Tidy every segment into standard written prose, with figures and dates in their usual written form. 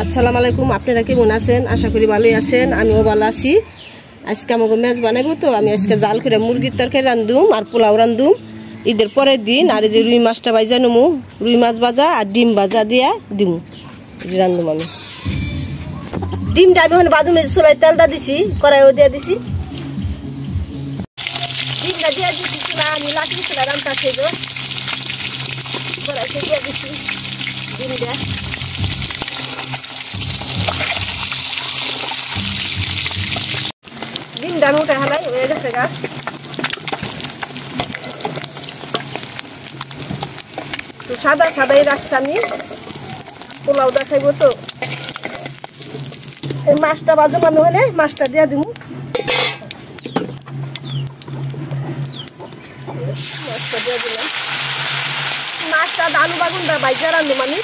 আসসালামু আলাইকুম, আপনারা কেমন আছেন? আশা করি ভালোই আছেন। আমিও ভালো আছি। আজকে আমাকে ম্যাচ বানাবো, তো আমি আজকে জাল করে মুরগির তরকারি রান্ধুম আর পোলাও রান্ধুম ঈদের পরের দিন। আর এই যে রুই মাছটা ভাজা নেবো, রুই মাছ ভাজা আর ডিম ভাজা দিয়া দিমু রান্ধুম। আমি ডিমটা আমি ওখানে বাদুমে চুলাই তেলটা দিছি, কড়াইও দিয়ে দিছি, ডিমটা দিয়ে দিছি না, আমি লাঠি চুলা রান্না খেয়ে কড়াইতে দিয়ে দিছি ডিমটা। ডিমটা মোটা হালাই হয়ে গেছে গা। তো সাদা সাদাই রাখছি আমি, পোলাও দেখাইব। তো এই মাছটা বাজম আমি, ওখানে মাছটা দিয়ে দিব। মাছটা দিয়ে দিলাম, মাছটা আলু বাগুনটা বাইজা রান্ধুম আমি।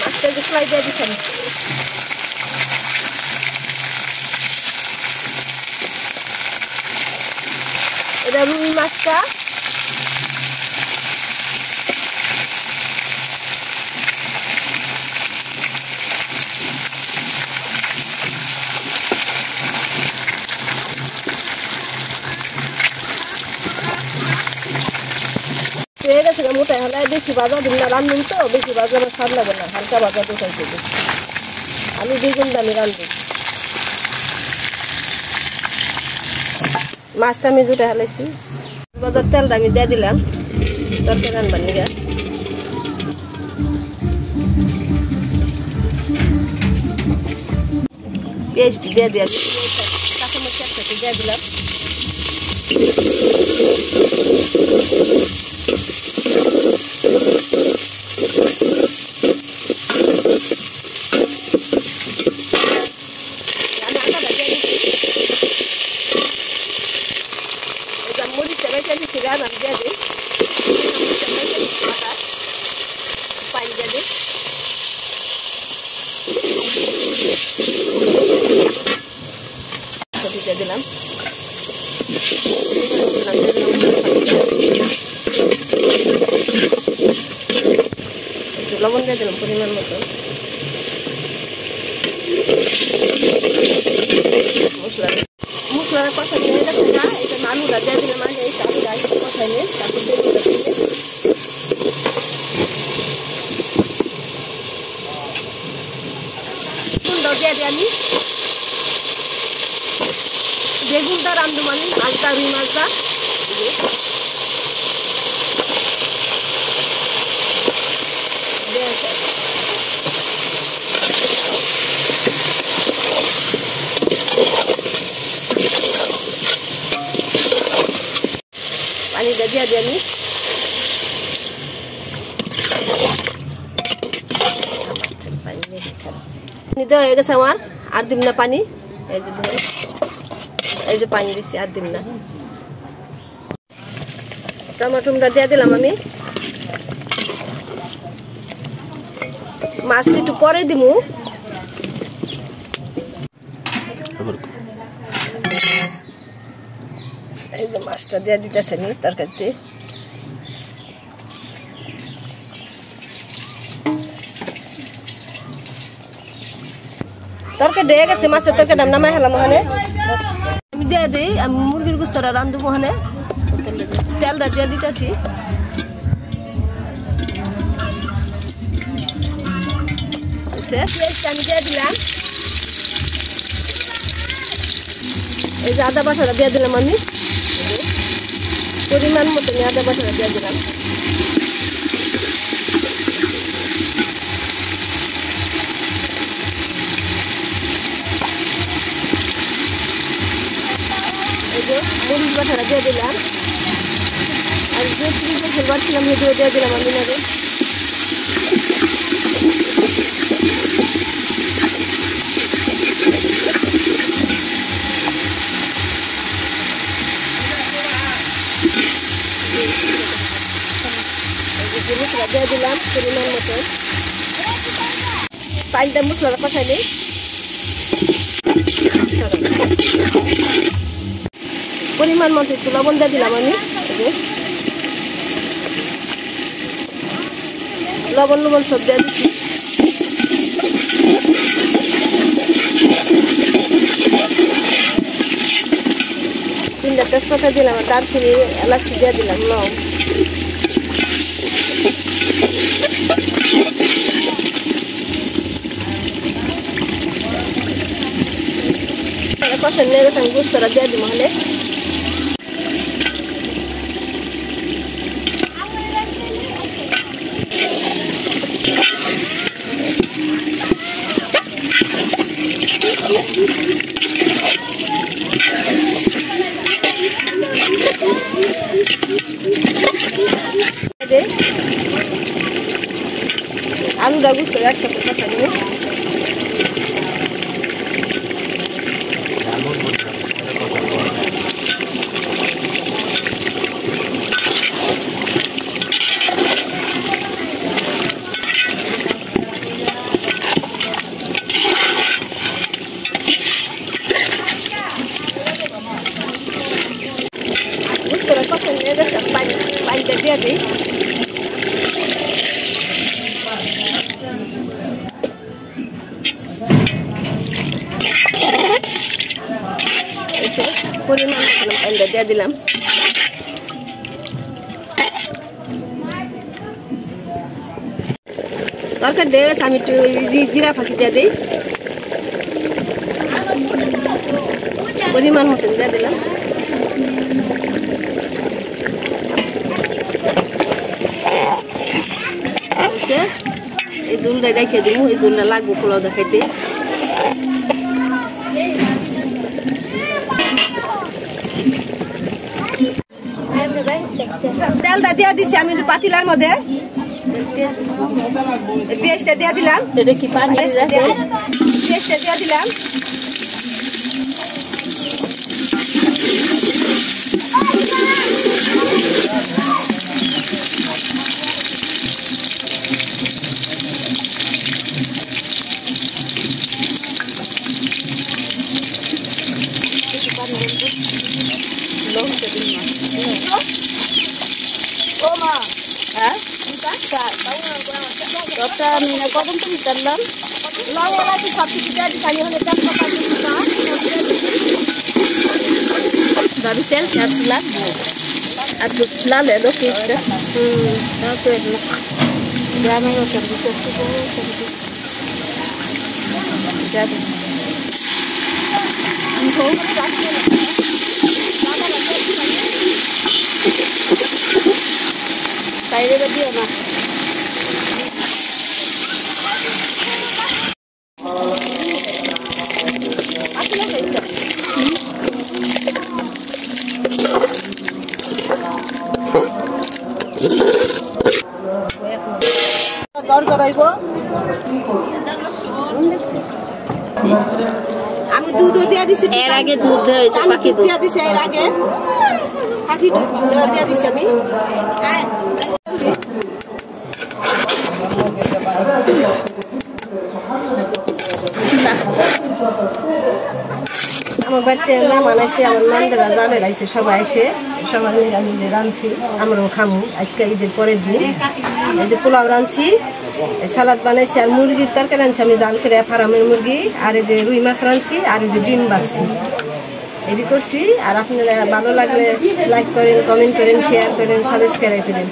মাছটা ফ্রাই দিয়ে দিচ্ছেন। এটা রুই মাছটা হয়ে গেছে মোটাই হলে বেশি বাজা দিন না, রান্ধুন তো বেশি বাজা আমার স্বাদ লাগে না, হালকা বাজা তো চাইতে আমি বেগুন দামি রান্ধুন। মাছটা আমি দুটা হালাইছি, বাজার তেলটা আমি দিয়ে দিলাম তরকারি রান্নার নিগা। পেস্ট দিয়ে দিয়া কাঁচামরিচ একসাথে দিয়ে দিলাম। মরিচটা বেঁচে দিচ্ছি গান আমি দিয়ে দিই, পানি দিয়ে দিই। দিয়ে দিলাম একটু লবণ দিয়ে দিলাম পরিমাণ মতো। মশলার কষা নিয়ে গেছে না, এটা আলুটা দিয়ে দিলাম আগে, এই আলুটা একটু কষাই নিয়ে তারপর বেগুনটা দিয়ে দিই আমি। বেগুনটা রান্ধুম আমি, মাছটা রুই মাছটা পানিটা দিয়ে দিই আমি। পানি দেওয়া হয়ে গেছে আমার, আর দিম না পানি। এই যে পানি দিচ্ছি, আর দিম না। টমেটোটা দিয়ে দিলাম আমি, মাছটা একটু পরে দিমু। এই যে মাছটা দিয়ে দিতেছে নি তরকারিতে। তরকারি হয়ে গেছে, মাছের তরকারি নামাই হলাম ওখানে। আমি দিয়ে দিই, আমি মুরগির গোস্তটা রান্ধবো ওখানে, তেলটা দিয়ে দিতেছি। পেঁয়াজটা আমি দিয়ে দিলাম, এই যে আদা বাটাটা দিয়ে দিলাম আমি, পরিমাণ মতো আমি আদা বাটাটা দিয়ে দিলাম। এই যে মরিচ বাটাটা দিয়ে দিলাম, আর যে চিকেন বাড়ছিলাম সেগুলো দিয়ে দিলাম আমি নাগে। মশলা দিয়ে দিলাম পরিমাণ মতো, পানিটা মশলাটা কষাই নিই। পরিমাণ মতো একটু লবণ দিয়ে দিলাম আমি লবণ সব দিয়ে দিচ্ছি তিনটা তেজপাতা দিলাম আর দারচিনি এলাচি দিয়ে দিলাম লং কষা নিয়ে গেছে আমি গুস্তরা দিয়ে দিব হলে আলুটা গুস্তরা একসাথে কষা দিব পানিটা দিয়ে দিই পরিমাণ পানিটা দিয়ে দিলাম দরকার ডেস আমি একটু জিরা ফাঁকি দিয়ে দিই পরিমাণ মতন দিয়ে দিলাম এই জলটা রেখে দিব এই জলটা লাগবো পোলাও দেখাইতে তেলটা দিয়ে দিচ্ছি আমি পাতিলার মধ্যে পেঁয়াজটা দিয়ে দিলাম পেঁয়াজটা দিয়ে দিলাম কদম তো দিলাম লং এলাচি সব কিছু দিয়ে দিচ্ছি হলে দাবি তেল লাগবো আর লাল এলো পেস্টটা গ্রামের বাইরে দিও না আমি দুধ দিয়ে দিছি এর আগে দুধ দিয়ে দিছি এর আগে ফাঁকি দিয়ে দিছি আমি আমার বাড়িতে মেহমান আছে আমার নন্দেরা জানের আছে সবাই আছে সবাই নিজে রাঁধছি আমরাও খামু আজকে ঈদের পরের দিন এই যে পোলাও রাঁধছি সালাদ বানাইছি আর মুরগির তরকারি রাঁধছি আমি জাল করে ফার্মের মুরগি আর এই যে রুই মাছ রাঁধছি আর এই যে ডিম বাজছি এটি করছি আর আপনারা ভালো লাগলে লাইক করেন কমেন্ট করেন শেয়ার করেন সাবস্ক্রাইব করেন